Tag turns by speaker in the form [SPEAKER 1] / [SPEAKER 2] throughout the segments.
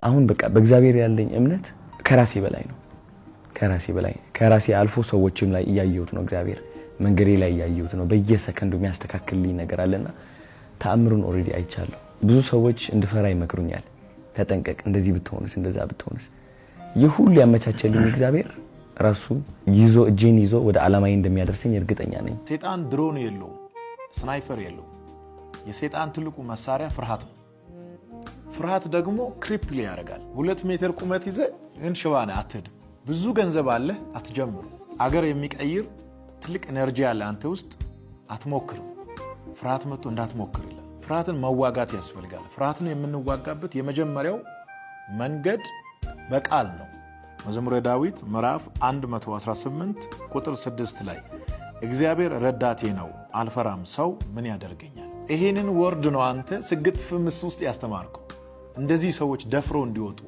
[SPEAKER 1] አሁን በቃ በእግዚአብሔር ያለኝ እምነት ከራሴ በላይ ነው። ከራሴ አልፎ ሰዎችም ላይ እያየሁት ነው። እግዚአብሔር መንገዴ ላይ እያየሁት ነው። በየሰከንዱ የሚያስተካክልልኝ ነገር አለና ተአምሩን ኦሬዲ አይቻለሁ። ብዙ ሰዎች እንድፈራ ይመክሩኛል። ተጠንቀቅ፣ እንደዚህ ብትሆንስ፣ እንደዛ ብትሆንስ። ይህ ሁሉ ያመቻቸልኝ እግዚአብሔር ራሱ ይዞ እጄን ይዞ ወደ ዓላማዬ እንደሚያደርሰኝ እርግጠኛ ነኝ።
[SPEAKER 2] ሰይጣን ድሮን የለው፣ ስናይፐር የለው። የሰይጣን ትልቁ መሳሪያ ፍርሃት ነው። ፍርሃት ደግሞ ክሪፕል ያደርጋል። 2 ሜትር ቁመት ይዘ ግን ሽባ ነህ፣ አትሄድም። ብዙ ገንዘብ አለ፣ አትጀምሩ። አገር የሚቀይር ትልቅ ኤነርጂ አለ አንተ ውስጥ፣ አትሞክርም። ፍርሃት መጥቶ እንዳትሞክር ይላል። ፍርሃትን መዋጋት ያስፈልጋል። ፍርሃትን የምንዋጋበት የመጀመሪያው መንገድ በቃል ነው። መዝሙረ ዳዊት ምዕራፍ 118 ቁጥር 6 ላይ እግዚአብሔር ረዳቴ ነው አልፈራም፣ ሰው ምን ያደርገኛል? ይሄንን ወርድ ነው አንተ ስግጥ ፍምስ ውስጥ ያስተማርከው፣ እንደዚህ ሰዎች ደፍሮ እንዲወጡ።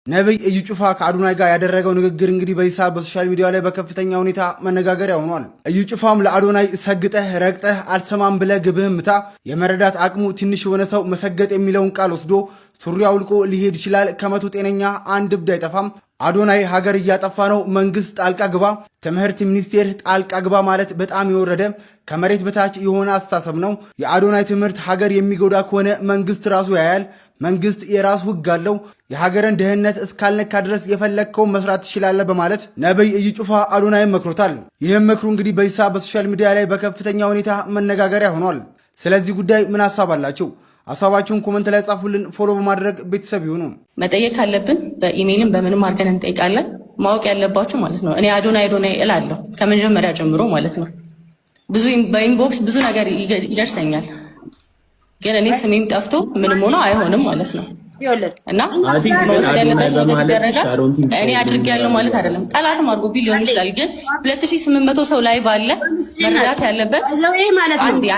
[SPEAKER 3] ነብይ እዩ ጩፋ ከአዶናይ ጋር ያደረገው ንግግር እንግዲህ በዚህ ሰዓት በሶሻል ሚዲያ ላይ በከፍተኛ ሁኔታ መነጋገሪያ ሆኗል። እዩ ጩፋም ለአዶናይ ሰግጠህ ረግጠህ አልሰማም ብለህ ግብህን ምታ፣ የመረዳት አቅሙ ትንሽ የሆነ ሰው መሰገጥ የሚለውን ቃል ወስዶ ሱሪ አውልቆ ሊሄድ ይችላል። ከመቶ ጤነኛ አንድ እብድ አይጠፋም። አዶናይ ሀገር እያጠፋ ነው፣ መንግስት ጣልቃ ግባ፣ ትምህርት ሚኒስቴር ጣልቃ ግባ ማለት በጣም የወረደ ከመሬት በታች የሆነ አስተሳሰብ ነው። የአዶናይ ትምህርት ሀገር የሚጎዳ ከሆነ መንግስት ራሱ ያያል። መንግስት የራሱ ህግ አለው። የሀገርን ደህንነት እስካልነካ ድረስ የፈለግከውን መስራት ትችላለህ በማለት ነብይ እዩ ጩፋ አዶናይ መክሮታል። ይህም ምክሩ እንግዲህ በዚህ ሰዓት በሶሻል ሚዲያ ላይ በከፍተኛ ሁኔታ መነጋገሪያ ሆኗል። ስለዚህ ጉዳይ ምን ሀሳብ አላቸው? ሀሳባችሁን ኮመንት ላይ ጻፉልን። ፎሎ በማድረግ ቤተሰብ ይሁኑ። መጠየቅ ካለብን በኢሜይልም በምንም አድርገን እንጠይቃለን። ማወቅ ያለባችሁ ማለት ነው፣ እኔ አዶናይ እላለሁ ከመጀመሪያ ጀምሮ ማለት ነው። ብዙ በኢንቦክስ ብዙ ነገር ይደርሰኛል፣ ግን እኔ ስሜም ጠፍቶ ምንም ሆኖ አይሆንም ማለት ነው። እና መውሰድ ያለበት ነገር ይደረጋል። እኔ አድርጌያለሁ ማለት አይደለም። ጠላትም አድርጎ ሊሆን ይችላል፣ ግን 2800 ሰው ላይቭ አለ። መረዳት ያለበት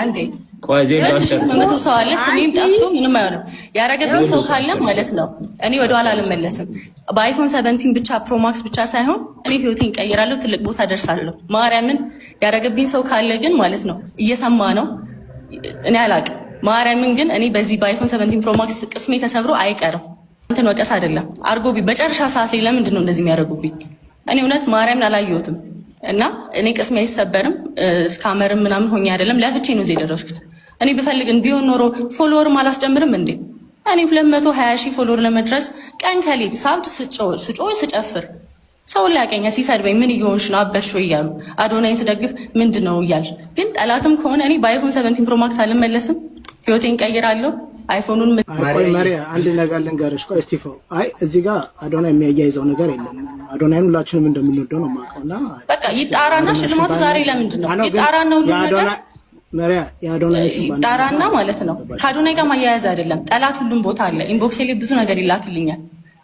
[SPEAKER 3] አንዴ 2800 ሰው አለ። ስሜም ጠፍቶ ምንም አይሆንም። ያረገብኝ ሰው ካለ ማለት ነው እኔ ወደኋላ አልመለስም። በአይፎን 17 ብቻ ፕሮማክስ ብቻ ሳይሆን እኔ ህይወቴን ቀይራለሁ፣ ትልቅ ቦታ ደርሳለሁ። ማርያምን ያረገብኝ ሰው ካለ ግን ማለት ነው እየሰማ ነው፣ እኔ አላቅም። ማርያምን ግን እኔ በዚህ በአይፎን 17 ፕሮማክስ ቅስሜ ተሰብሮ አይቀርም። እንትን ወቀስ አይደለም አርጎቢ በጨረሻ ሰዓት ላይ ለምንድን ነው እንደዚህ የሚያደርጉብኝ? እኔ እውነት ማርያምን አላየሁትም። እና እኔ ቅስሜ አይሰበርም። እስካመርም ምናምን ሆኜ አይደለም፣ ለፍቼ ነው እዚህ የደረስኩት። እኔ ብፈልግን ቢሆን ኖሮ ፎሎወርም አላስጨምርም እንዴ? እኔ 220 ሺህ ፎሎወር ለመድረስ ቀን ከሌት ሳብድ ስጮህ ስጨፍር ሰው ላይ ያቀኛ ሲሰድበኝ ምን እየሆንሽ ነው አበርሽ እያሉ አዶናይን ስደግፍ ምንድነው እያልሽ። ግን ጠላትም ከሆነ እኔ በአይፎን 17 ፕሮማክስ አልመለስም፣ ህይወቴን ቀይራለሁ። አይፎኑን
[SPEAKER 4] ማሪያ አንድ ነገር ልንገርሽ። ቆይ እስቲፎ አይ እዚህ ጋር አዶናይ የሚያያይዘው ነገር የለም። አዶናይን ሁላችንም እንደምንወደው ነው የማውቀውና በቃ ይጣራና ሽልማቱ ዛሬ ለምንድን ነው ይጣራና ሁሉ ነገር ማሪያ የአዶናይ
[SPEAKER 3] ይጣራና ማለት ነው። ከአዶናይ ጋር ማያያዝ አይደለም። ጠላት ሁሉም ቦታ አለ። ኢንቦክስ ላይ ብዙ ነገር ይላክልኛል።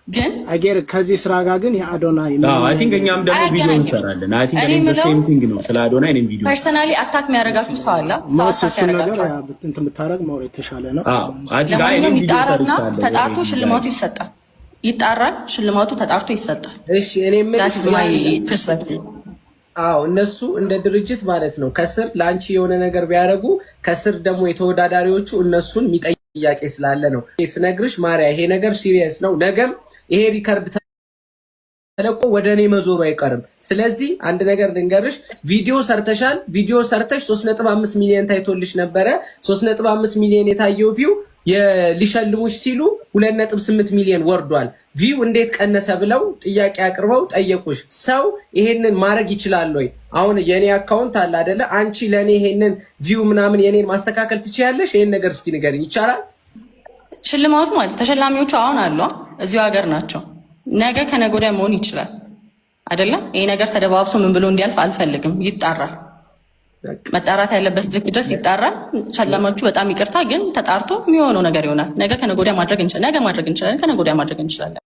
[SPEAKER 3] ግን
[SPEAKER 4] አገር ከዚህ ስራ ጋር ግን የአዶናይ
[SPEAKER 5] አይ ቲንክ እኛም ደግሞ ቪዲዮ እንሰራለን። አይ ቲንክ እኔም ሴም ቲንግ ነው ስለ አዶናይ እኔም ቪዲዮ
[SPEAKER 3] ፐርሰናሊ አታክ የሚያደርጋችሁ ሰው አለ።
[SPEAKER 4] ማሰሱ ነገር እንትን ብታረግ ማውራት የተሻለ ነው።
[SPEAKER 5] አይ ቲንክ አይ እኔም ቪዲዮ
[SPEAKER 3] ይጣራና ተጣርቶ ሽልማቱ ይሰጣል። ይጣራል፣ ሽልማቱ ተጣርቶ ይሰጣል።
[SPEAKER 6] እሺ እኔም
[SPEAKER 3] ፐርስፔክቲቭ
[SPEAKER 6] እነሱ እንደ ድርጅት ማለት ነው ከስር ላንቺ የሆነ ነገር ቢያደርጉ ከስር ደግሞ የተወዳዳሪዎቹ እነሱን የሚጠይቅ ጥያቄ ስላለ ነው ስነግርሽ። ማሪያ ይሄ ነገር ሲሪየስ ነው። ነገም ይሄ ሪከርድ ተለቆ ወደ እኔ መዞሩ አይቀርም። ስለዚህ አንድ ነገር ልንገርሽ፣ ቪዲዮ ሰርተሻል። ቪዲዮ ሰርተሽ 3.5 ሚሊዮን ታይቶልሽ ነበረ። 3.5 ሚሊዮን የታየው ቪው ሊሸልሙሽ ሲሉ 2.8 ሚሊዮን ወርዷል። ቪው እንዴት ቀነሰ ብለው ጥያቄ አቅርበው ጠየቁሽ። ሰው ይሄንን ማድረግ ይችላል ወይ? አሁን የኔ አካውንት አለ አይደለ? አንቺ ለኔ ይሄንን ቪው ምናምን የኔን ማስተካከል ትችያለሽ? ይሄን ነገር እስኪ ንገሪኝ። ይቻላል?
[SPEAKER 3] ሽልማቱ ማለት ተሸላሚዎቹ አሁን አሉ፣ እዚሁ ሀገር ናቸው። ነገ ከነገ ወዲያ መሆን ይችላል አይደለ? ይሄ ነገር ተደባብሶ ምን ብሎ እንዲያልፍ አልፈልግም። ይጣራል። መጣራት ያለበት ልክ ድረስ ይጣራል። ሸላማቹ በጣም ይቅርታ፣ ግን ተጣርቶ የሚሆነው ነገር ይሆናል። ነገ ከነገ ወዲያ ማድረግ እንችላለን። ነገ ማድረግ እንችላለን። ከነገ ወዲያ ማድረግ እንችላለን።